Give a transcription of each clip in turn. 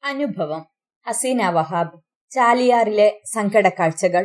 അനുഭവം. ഹസീന വഹാബ്. ചാലിയാറിലെ സങ്കടക്കാഴ്ചകൾ.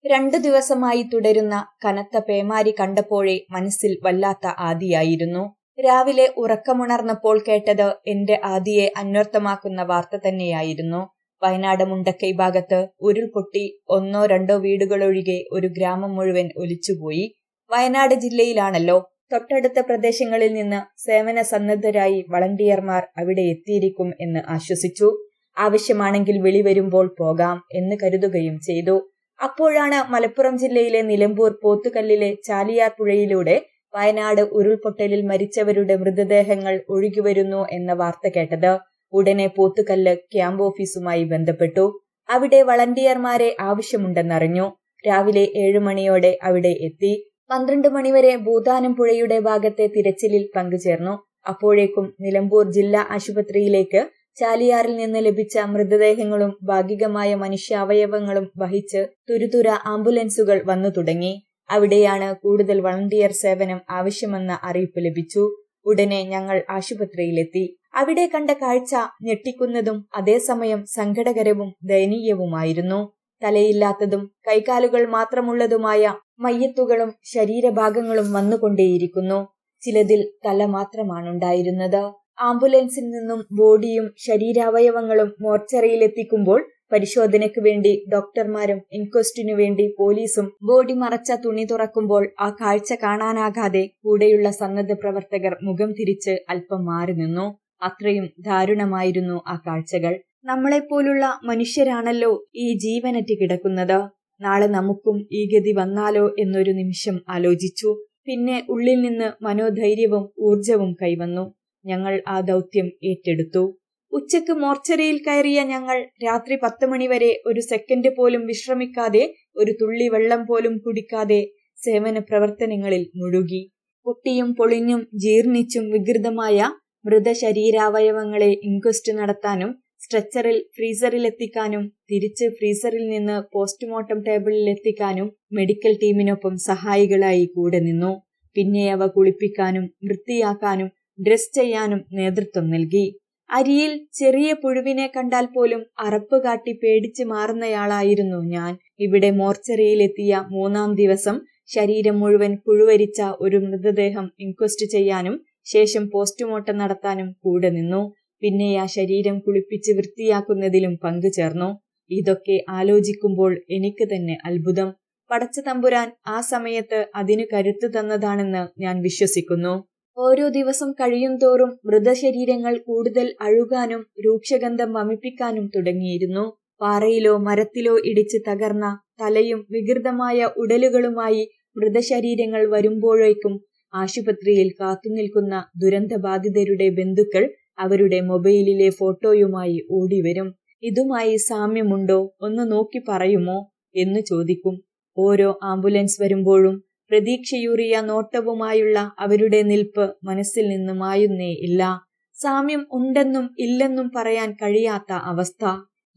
2 ദിവസമായി തുടരുന്ന കനത്ത പേമാരി കണ്ടപ്പോഴേ മനസ്സിൽ വല്ലാത്ത ആദിയായിരുന്നു. രാവിലെ ഉറക്കമുണർന്നപ്പോൾ കേട്ടത് എന്റെ ആദിയെ അന്വർത്ഥമാക്കുന്ന വാർത്ത തന്നെയായിരുന്നു. വയനാട് മുണ്ടക്കൈ ഭാഗത്ത് ഉരുൾപൊട്ടി 1-2 വീടുകളൊഴികെ ഒരു ഗ്രാമം മുഴുവൻ ഒലിച്ചുപോയി. വയനാട് ജില്ലയിലാണല്ലോ. തൊട്ടടുത്ത പ്രദേശങ്ങളിൽ നിന്ന് സേവന സന്നദ്ധരായി വളണ്ടിയർമാർ അവിടെ എത്തിയിരിക്കും എന്ന് ആശ്വസിച്ചു. ആവശ്യമാണെങ്കിൽ വിളി വരുമ്പോൾ പോകാം എന്ന് കരുതുകയും ചെയ്തു. അപ്പോഴാണ് മലപ്പുറം ജില്ലയിലെ നിലമ്പൂർ പോത്തുകല്ലിലെ ചാലിയാർ പുഴയിലൂടെ വയനാട് ഉരുൾപൊട്ടലിൽ മരിച്ചവരുടെ മൃതദേഹങ്ങൾ ഒഴുകിവരുന്നു എന്ന വാർത്ത കേട്ടത്. ഉടനെ പോത്തുകല്ല് ക്യാമ്പ് ഓഫീസുമായി ബന്ധപ്പെട്ടു. അവിടെ വളണ്ടിയർമാരെ ആവശ്യമുണ്ടെന്നറിഞ്ഞു. രാവിലെ 7 മണിയോടെ അവിടെ എത്തി. 12 മണിവരെ ഭൂതാനം പുഴയുടെ ഭാഗത്തെ തിരച്ചിലിൽ പങ്കുചേർന്നു. അപ്പോഴേക്കും നിലമ്പൂർ ജില്ലാ ആശുപത്രിയിലേക്ക് ചാലിയാറിൽ നിന്ന് ലഭിച്ച മൃതദേഹങ്ങളും ഭാഗികമായ മനുഷ്യാവയവങ്ങളും വഹിച്ച് തുരുതുര ആംബുലൻസുകൾ വന്നു തുടങ്ങി. അവിടെയാണ് കൂടുതൽ വളണ്ടിയർ സേവനം ആവശ്യമെന്ന അറിയിപ്പ് ലഭിച്ചു. ഉടനെ ഞങ്ങൾ ആശുപത്രിയിലെത്തി. അവിടെ കണ്ട കാഴ്ച ഞെട്ടിക്കുന്നതും അതേസമയം സങ്കടകരവും ദയനീയവുമായിരുന്നു. തലയില്ലാത്തതും കൈകാലുകൾ മാത്രമുള്ളതുമായ മയ്യത്തുകളും ശരീരഭാഗങ്ങളും വന്നുകൊണ്ടേയിരിക്കുന്നു. ചിലതിൽ തല മാത്രമാണുണ്ടായിരുന്നത്. ആംബുലൻസിൽ നിന്നും ബോഡിയും ശരീരാവയവങ്ങളും മോർച്ചറിയിലെത്തിക്കുമ്പോൾ പരിശോധനയ്ക്ക് വേണ്ടി ഡോക്ടർമാരും ഇൻക്വസ്റ്റിനു വേണ്ടി പോലീസും ബോഡി മറച്ച തുണി തുറക്കുമ്പോൾ ആ കാഴ്ച കാണാനാകാതെ കൂടെയുള്ള സന്നദ്ധ പ്രവർത്തകർ മുഖം തിരിച്ച് അല്പം മാറി നിന്നു. അത്രയും ദാരുണമായിരുന്നു ആ കാഴ്ചകൾ. നമ്മളെപ്പോലുള്ള മനുഷ്യരാണല്ലോ ഈ ജീവനറ്റ് കിടക്കുന്നത്. നാളെ നമുക്കും ഈ ഗതി വന്നാലോ എന്നൊരു നിമിഷം ആലോചിച്ചു. പിന്നെ ഉള്ളിൽ നിന്ന് മനോധൈര്യവും ഊർജവും കൈവന്നു. ഞങ്ങൾ ആ ദൗത്യം ഏറ്റെടുത്തു. ഉച്ചക്ക് മോർച്ചറിയിൽ കയറിയ ഞങ്ങൾ രാത്രി 10 മണിവരെ ഒരു സെക്കൻഡ് പോലും വിശ്രമിക്കാതെ, ഒരു തുള്ളി വെള്ളം പോലും കുടിക്കാതെ സേവന പ്രവർത്തനങ്ങളിൽ മുഴുകി. പൊട്ടിയും പൊളിഞ്ഞും ജീർണിച്ചും വികൃതമായ മൃതശരീരാവയവങ്ങളെ ഇൻക്വസ്റ്റ് നടത്താനും സ്ട്രെച്ചറിൽ ഫ്രീസറിലെത്തിക്കാനും തിരിച്ച് ഫ്രീസറിൽ നിന്ന് പോസ്റ്റ്മോർട്ടം ടേബിളിൽ എത്തിക്കാനും മെഡിക്കൽ ടീമിനൊപ്പം സഹായികളായി കൂടെ നിന്നു. പിന്നെ അവ കുളിപ്പിക്കാനും വൃത്തിയാക്കാനും ഡ്രസ് ചെയ്യാനും നേതൃത്വം നൽകി. അരിയിൽ ചെറിയ പുഴുവിനെ കണ്ടാൽ പോലും അറപ്പ് കാട്ടി പേടിച്ച് മാറുന്നയാളായിരുന്നു ഞാൻ. ഇവിടെ മോർച്ചറിയിലെത്തിയ 3-ാം ദിവസം ശരീരം മുഴുവൻ പുഴുവരിച്ച ഒരു മൃതദേഹം ഇൻക്വസ്റ്റ് ചെയ്യാനും ശേഷം പോസ്റ്റ്മോർട്ടം നടത്താനും കൂടെ നിന്നു. പിന്നെ ആ ശരീരം കുളിപ്പിച്ച് വൃത്തിയാക്കുന്നതിലും പങ്കുചേർന്നു. ഇതൊക്കെ ആലോചിക്കുമ്പോൾ എനിക്ക് തന്നെ അത്ഭുതം. പടച്ച തമ്പുരാൻ ആ സമയത്ത് അതിനു കരുത്തു തന്നതാണെന്ന് ഞാൻ വിശ്വസിക്കുന്നു. ഓരോ ദിവസം കഴിയും തോറും മൃതശരീരങ്ങൾ കൂടുതൽ അഴുകാനും രൂക്ഷഗന്ധം വമിപ്പിക്കാനും തുടങ്ങിയിരുന്നു. പാറയിലോ മരത്തിലോ ഇടിച്ച് തകർന്ന തലയും വികൃതമായ ഉടലുകളുമായി മൃതശരീരങ്ങൾ വരുമ്പോഴേക്കും ആശുപത്രിയിൽ കാത്തുനിൽക്കുന്ന ദുരന്തബാധിതരുടെ ബന്ധുക്കൾ അവരുടെ മൊബൈലിലെ ഫോട്ടോയുമായി ഓടിവരും. ഇതുമായി സാമ്യമുണ്ടോ, ഒന്ന് നോക്കി പറയുമോ എന്ന് ചോദിക്കും. ഓരോ ആംബുലൻസ് വരുമ്പോഴും പ്രതീക്ഷയൂറിയ നോട്ടവുമായുള്ള അവരുടെ നിൽപ്പ് മനസ്സിൽ നിന്ന് മായുന്നേ ഇല്ല. സാമ്യം ഉണ്ടെന്നും ഇല്ലെന്നും പറയാൻ കഴിയാത്ത അവസ്ഥ.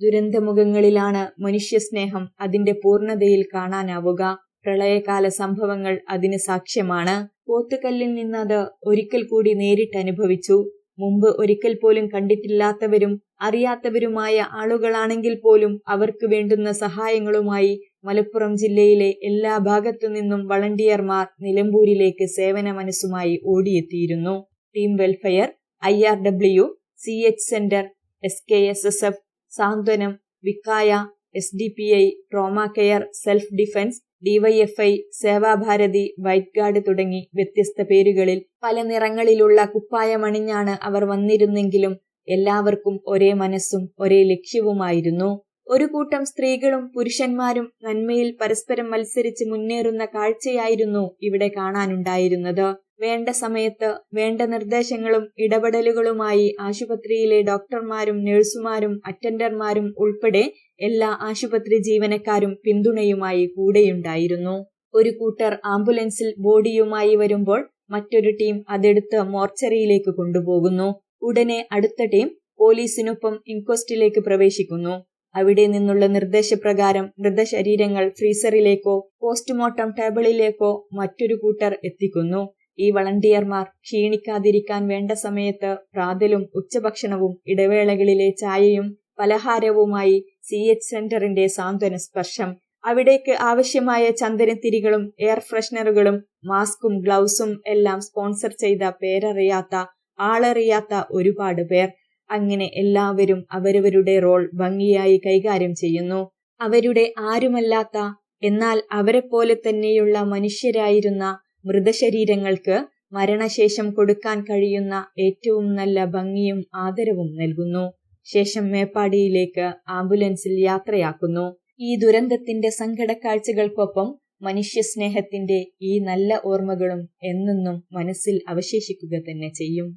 ദുരന്തമുഖങ്ങളിലാണ് മനുഷ്യസ്നേഹം അതിന്റെ പൂർണ്ണതയിൽ കാണാനാവുക. പ്രളയകാല സംഭവങ്ങൾ അതിന് സാക്ഷ്യമാണ്. പോത്തുകല്ലിൽ നിന്നത് ഒരിക്കൽ കൂടി നേരിട്ടനുഭവിച്ചു. മുമ്പ് ഒരിക്കൽ പോലും കണ്ടിട്ടില്ലാത്തവരും അറിയാത്തവരുമായ ആളുകളാണെങ്കിൽ പോലും അവർക്ക് വേണ്ടുന്ന സഹായങ്ങളുമായി മലപ്പുറം ജില്ലയിലെ എല്ലാ ഭാഗത്തു നിന്നും വളണ്ടിയർമാർ നിലമ്പൂരിലേക്ക് സേവന മനസ്സുമായി ഓടിയെത്തിയിരുന്നു. Team welfare, IRW, CH centre, SKSSF, Santhwanam, Vikhaya, SDPI, trauma care, self defence, DYFI, Sevabharathi, white guard തുടങ്ങി വ്യത്യസ്ത പേരുകളിൽ പല നിറങ്ങളിലുള്ള കുപ്പായമണിഞ്ഞാണ് അവർ വന്നിരുന്നെങ്കിലും എല്ലാവർക്കും ഒരേ മനസ്സും ഒരേ ലക്ഷ്യവുമായിരുന്നു. ഒരു കൂട്ടം സ്ത്രീകളും പുരുഷന്മാരും നന്മയിൽ പരസ്പരം മത്സരിച്ച് മുന്നേറുന്ന കാഴ്ചയായിരുന്നു ഇവിടെ കാണാനുണ്ടായിരുന്നത്. വേണ്ട സമയത്ത് വേണ്ട നിർദ്ദേശങ്ങളും ഇടപെടലുകളുമായി ആശുപത്രിയിലെ ഡോക്ടർമാരും നഴ്സുമാരും അറ്റൻഡർമാരും ഉൾപ്പെടെ എല്ലാ ആശുപത്രി ജീവനക്കാരും പിന്തുണയുമായി കൂടെയുണ്ടായിരുന്നു. ഒരു കൂട്ടർ ആംബുലൻസിൽ ബോഡിയുമായി വരുമ്പോൾ മറ്റൊരു ടീം അതെടുത്ത് മോർച്ചറിയിലേക്ക് കൊണ്ടുപോകുന്നു. ഉടനെ അടുത്ത ടീം പോലീസിനൊപ്പം ഇൻക്വസ്റ്റിലേക്ക് പ്രവേശിക്കുന്നു. അവിടെ നിന്നുള്ള നിർദ്ദേശപ്രകാരം മൃതശരീരങ്ങൾ ഫ്രീസറിലേക്കോ പോസ്റ്റ്മോർട്ടം ടേബിളിലേക്കോ മറ്റൊരു കൂട്ടർ എത്തിക്കുന്നു. ഈ വളണ്ടിയർമാർ ക്ഷീണിക്കാതിരിക്കാൻ വേണ്ട സമയത്ത് പ്രാതലും ഉച്ചഭക്ഷണവും ഇടവേളകളിലെ ചായയും പലഹാരവുമായി CH സെന്ററിന്റെ സാന്ത്വന സ്പർശം. അവിടേക്ക് ആവശ്യമായ ചന്ദനത്തിരികളും എയർ ഫ്രഷ്നറുകളും മാസ്കും ഗ്ലൗസും എല്ലാം സ്പോൺസർ ചെയ്ത പേരറിയാത്ത ആളറിയാത്ത ഒരുപാട് പേർ. അങ്ങനെ എല്ലാവരും അവരവരുടെ റോൾ ഭംഗിയായി കൈകാര്യം ചെയ്യുന്നു. അവരുടെ ആരുമല്ലാത്ത എന്നാൽ അവരെപ്പോലെ തന്നെയുള്ള മനുഷ്യരായിരുന്ന മൃതശരീരങ്ങൾക്ക് മരണശേഷം കൊടുക്കാൻ കഴിയുന്ന ഏറ്റവും നല്ല ഭംഗിയും ആദരവും നൽകുന്നു. ശേഷം മേപ്പാടിയിലേക്ക് ആംബുലൻസിൽ യാത്രയാക്കുന്നു. ഈ ദുരന്തത്തിന്റെ സങ്കടക്കാഴ്ചകൾക്കൊപ്പം മനുഷ്യസ്നേഹത്തിന്റെ ഈ നല്ല ഓർമ്മകളും എന്നെന്നും മനസ്സിൽ അവശേഷിക്കുക തന്നെ ചെയ്യും.